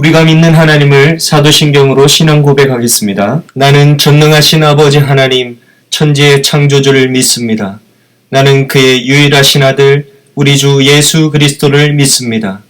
우리가 믿는 하나님을 사도신경으로 신앙 고백하겠습니다. 나는 전능하신 아버지 하나님, 천지의 창조주를 믿습니다. 나는 그의 유일하신 아들, 우리 주 예수 그리스도를 믿습니다.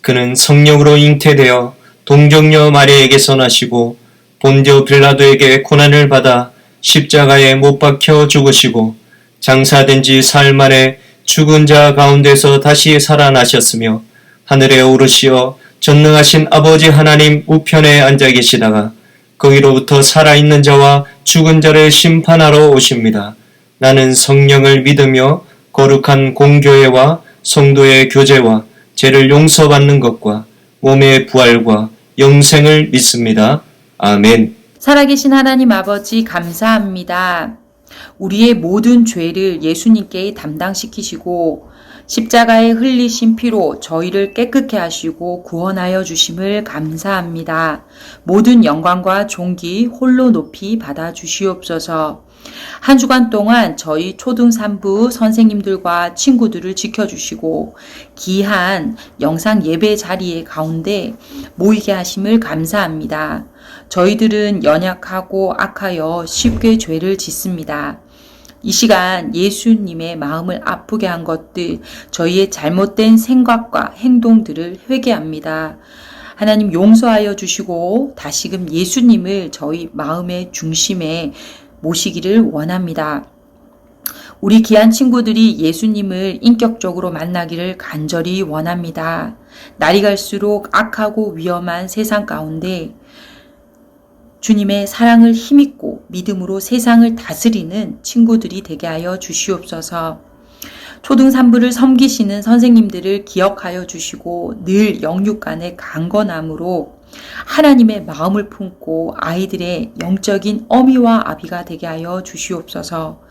그는 성령으로 잉태되어 동정녀 마리아에게서 나시고 본디오 빌라도에게 고난을 받아 십자가에 못 박혀 죽으시고 장사된 지 사흘 만에 죽은 자 가운데서 다시 살아나셨으며 하늘에 오르시어 전능하신 아버지 하나님 우편에 앉아 계시다가 거기로부터 살아있는 자와 죽은 자를 심판하러 오십니다. 나는 성령을 믿으며 거룩한 공교회와 성도의 교제와 죄를 용서받는 것과 몸의 부활과 영생을 믿습니다. 아멘. 살아계신 하나님 아버지 감사합니다. 우리의 모든 죄를 예수님께 담당시키시고 십자가에 흘리신 피로 저희를 깨끗게 하시고 구원하여 주심을 감사합니다. 모든 영광과 존귀 홀로 높이 받아 주시옵소서. 한 주간 동안 저희 초등 3부 선생님들과 친구들을 지켜주시고 귀한 영상 예배 자리에 가운데 모이게 하심을 감사합니다. 저희들은 연약하고 악하여 쉽게 죄를 짓습니다. 이 시간 예수님의 마음을 아프게 한 것들, 저희의 잘못된 생각과 행동들을 회개합니다. 하나님 용서하여 주시고 다시금 예수님을 저희 마음의 중심에 모시기를 원합니다. 우리 귀한 친구들이 예수님을 인격적으로 만나기를 간절히 원합니다. 날이 갈수록 악하고 위험한 세상 가운데 주님의 사랑을 힘입고 믿음으로 세상을 다스리는 친구들이 되게 하여 주시옵소서. 초등 3부를 섬기시는 선생님들을 기억하여 주시고 늘 영육간의 강건함으로 하나님의 마음을 품고 아이들의 영적인 어미와 아비가 되게 하여 주시옵소서.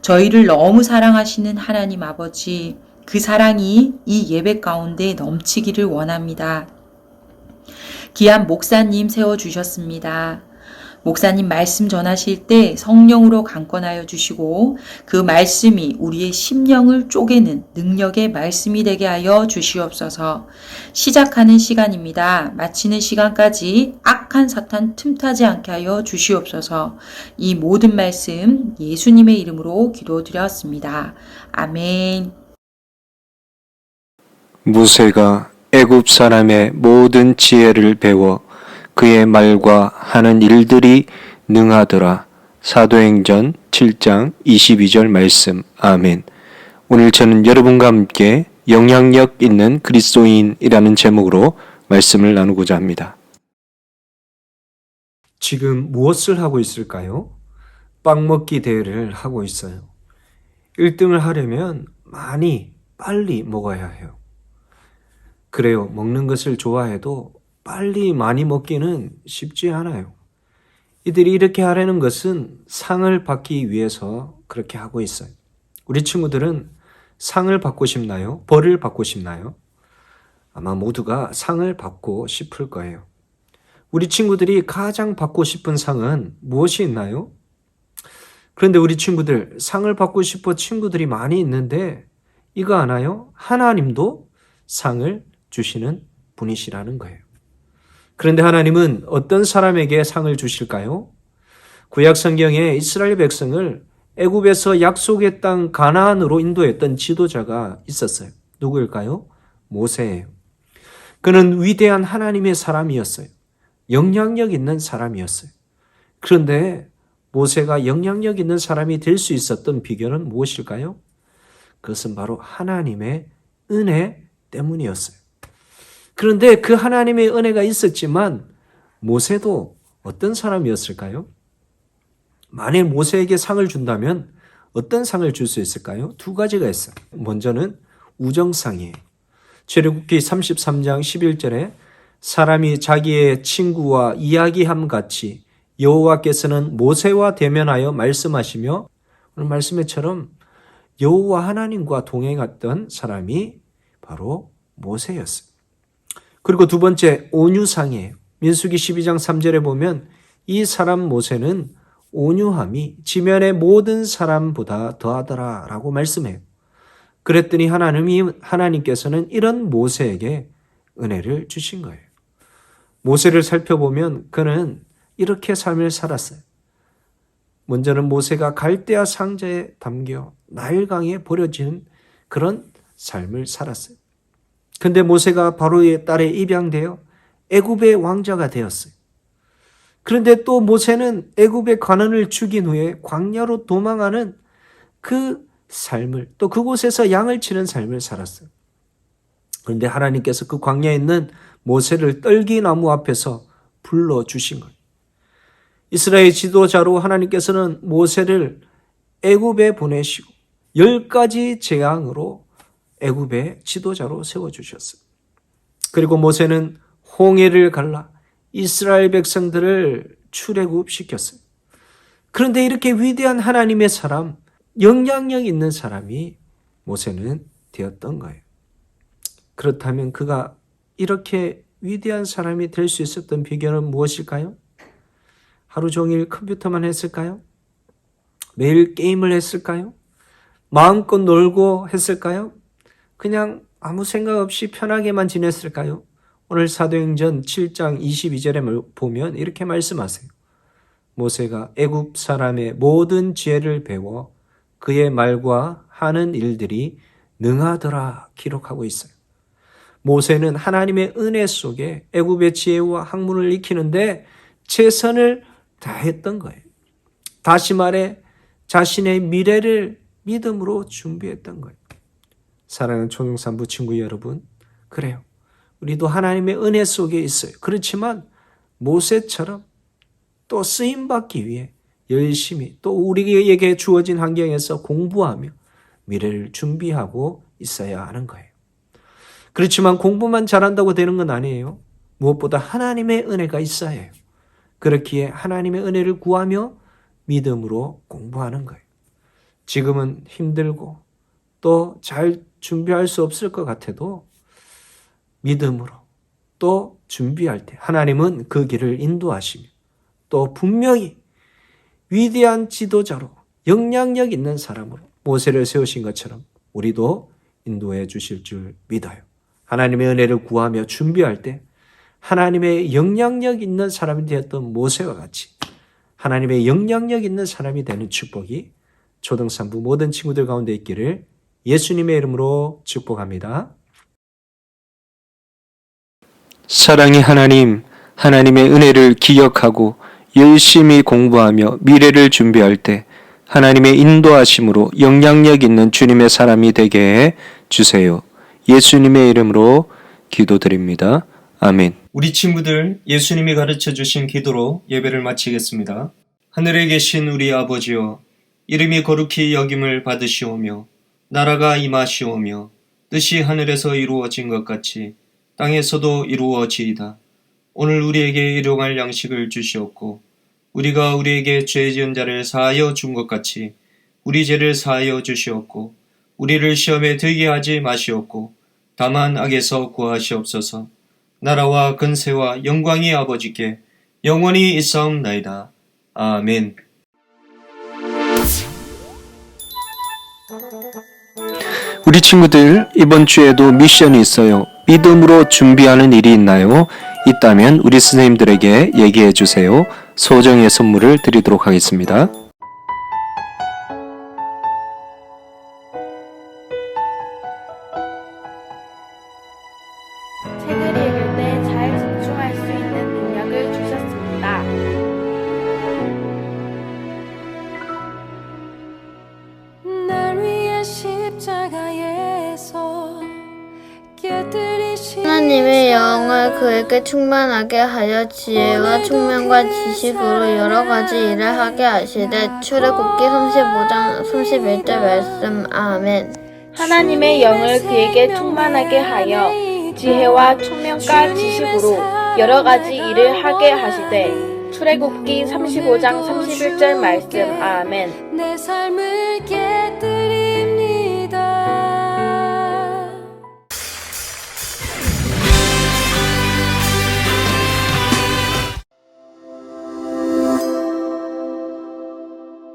저희를 너무 사랑하시는 하나님 아버지, 그 사랑이 이 예배 가운데 넘치기를 원합니다. 귀한 목사님 세워주셨습니다. 목사님 말씀 전하실 때 성령으로 강권하여 주시고 그 말씀이 우리의 심령을 쪼개는 능력의 말씀이 되게 하여 주시옵소서. 시작하는 시간입니다. 마치는 시간까지 악한 사탄 틈타지 않게 하여 주시옵소서. 이 모든 말씀 예수님의 이름으로 기도드렸습니다. 아멘. 모세가 애굽 사람의 모든 지혜를 배워 그의 말과 하는 일들이 능하더라. 사도행전 7장 22절 말씀. 아멘. 오늘 저는 여러분과 함께 영향력 있는 그리스도인이라는 제목으로 말씀을 나누고자 합니다. 지금 무엇을 하고 있을까요? 빵 먹기 대회를 하고 있어요. 1등을 하려면 빨리 먹어야 해요. 그래요. 먹는 것을 좋아해도 빨리 많이 먹기는 쉽지 않아요. 이들이 이렇게 하려는 것은 상을 받기 위해서 그렇게 하고 있어요. 우리 친구들은 상을 받고 싶나요? 벌을 받고 싶나요? 아마 모두가 상을 받고 싶을 거예요. 우리 친구들이 가장 받고 싶은 상은 무엇이 있나요? 그런데 우리 친구들, 상을 받고 싶어 친구들이 많이 있는데 이거 아나요? 하나님도 상을 주시는 분이시라는 거예요. 그런데 하나님은 어떤 사람에게 상을 주실까요? 구약 성경에 이스라엘 백성을 애굽에서 약속의 땅 가나안으로 인도했던 지도자가 있었어요. 누구일까요? 모세예요. 그는 위대한 하나님의 사람이었어요. 영향력 있는 사람이었어요. 그런데 모세가 영향력 있는 사람이 될 수 있었던 비결은 무엇일까요? 그것은 바로 하나님의 은혜 때문이었어요. 그런데 그 하나님의 은혜가 있었지만 모세도 어떤 사람이었을까요? 만일 모세에게 상을 준다면 어떤 상을 줄 수 있을까요? 두 가지가 있어요. 먼저는 우정상이에요. 출애굽기 33장 11절에 사람이 자기의 친구와 이야기함 같이 여호와께서는 모세와 대면하여 말씀하시며 오늘 말씀에처럼 여호와 하나님과 동행했던 사람이 바로 모세였어요. 그리고 두 번째 온유상이에요. 민수기 12장 3절에 보면 이 사람 모세는 온유함이 지면의 모든 사람보다 더하더라 라고 말씀해요. 그랬더니 하나님께서는 이런 모세에게 은혜를 주신 거예요. 모세를 살펴보면 그는 이렇게 삶을 살았어요. 먼저는 모세가 갈대아 상자에 담겨 나일강에 버려지는 그런 삶을 살았어요. 근데 모세가 바로의 딸에 입양되어 애굽의 왕자가 되었어요. 그런데 또 모세는 애굽의 관원을 죽인 후에 광야로 도망하는 그 삶을 또 그곳에서 양을 치는 삶을 살았어요. 그런데 하나님께서 그 광야에 있는 모세를 떨기나무 앞에서 불러주신 거예요. 이스라엘 지도자로 하나님께서는 모세를 애굽에 보내시고 10가지 재앙으로 애굽의 지도자로 세워주셨어요. 그리고 모세는 홍해를 갈라 이스라엘 백성들을 출애굽시켰어요. 그런데 이렇게 위대한 하나님의 사람, 영향력 있는 사람이 모세는 되었던 거예요. 그렇다면 그가 이렇게 위대한 사람이 될 수 있었던 비결은 무엇일까요? 하루 종일 컴퓨터만 했을까요? 매일 게임을 했을까요? 마음껏 놀고 했을까요? 그냥 아무 생각 없이 편하게만 지냈을까요? 오늘 사도행전 7장 22절에 보면 이렇게 말씀하세요. 모세가 애굽 사람의 모든 지혜를 배워 그의 말과 하는 일들이 능하더라 기록하고 있어요. 모세는 하나님의 은혜 속에 애굽의 지혜와 학문을 익히는데 최선을 다했던 거예요. 다시 말해 자신의 미래를 믿음으로 준비했던 거예요. 사랑하는 초등산부 친구 여러분, 그래요. 우리도 하나님의 은혜 속에 있어요. 그렇지만 모세처럼 또 쓰임받기 위해 열심히 또 우리에게 주어진 환경에서 공부하며 미래를 준비하고 있어야 하는 거예요. 그렇지만 공부만 잘한다고 되는 건 아니에요. 무엇보다 하나님의 은혜가 있어야 해요. 그렇기에 하나님의 은혜를 구하며 믿음으로 공부하는 거예요. 지금은 힘들고 또 잘 준비할 수 없을 것 같아도 믿음으로 또 준비할 때 하나님은 그 길을 인도하시며 또 분명히 위대한 지도자로 영향력 있는 사람으로 모세를 세우신 것처럼 우리도 인도해 주실 줄 믿어요. 하나님의 은혜를 구하며 준비할 때 하나님의 영향력 있는 사람이 되었던 모세와 같이 하나님의 영향력 있는 사람이 되는 축복이 초등산부 모든 친구들 가운데 있기를 예수님의 이름으로 축복합니다. 사랑의 하나님, 하나님의 은혜를 기억하고 열심히 공부하며 미래를 준비할 때 하나님의 인도하심으로 영향력 있는 주님의 사람이 되게 해 주세요. 예수님의 이름으로 기도드립니다. 아멘. 우리 친구들, 예수님이 가르쳐 주신 기도로 예배를 마치겠습니다. 하늘에 계신 우리 아버지여, 이름이 거룩히 여김을 받으시오며 나라가 임하시오며 뜻이 하늘에서 이루어진 것 같이 땅에서도 이루어지이다. 오늘 우리에게 일용할 양식을 주시옵고 우리가 우리에게 죄 지은 자를 사하여 준 것 같이 우리 죄를 사하여 주시옵고 우리를 시험에 들게 하지 마시옵고 다만 악에서 구하시옵소서. 나라와 근세와 영광이 아버지께 영원히 있사옵나이다. 아멘. 우리 친구들, 이번 주에도 미션이 있어요. 믿음으로 준비하는 일이 있나요? 있다면 우리 선생님들에게 얘기해 주세요. 소정의 선물을 드리도록 하겠습니다. 책을 읽을 때 잘 집중할 수 있는 능력을 주셨습니다. 날 위해 십자가에서 깨뜨리신 하나님의 영을 그에게 충만하게 하여 지혜와 총명과 지식으로 여러 가지 일을 하게 하시되 출애굽기 35장 31절 말씀. 아멘. 하나님의 영을 그에게 충만하게 하여 지혜와 총명과 지식으로 여러 가지 일을 하게 하시되 출애굽기 35장 31절 말씀. 아멘. 내 삶을 깨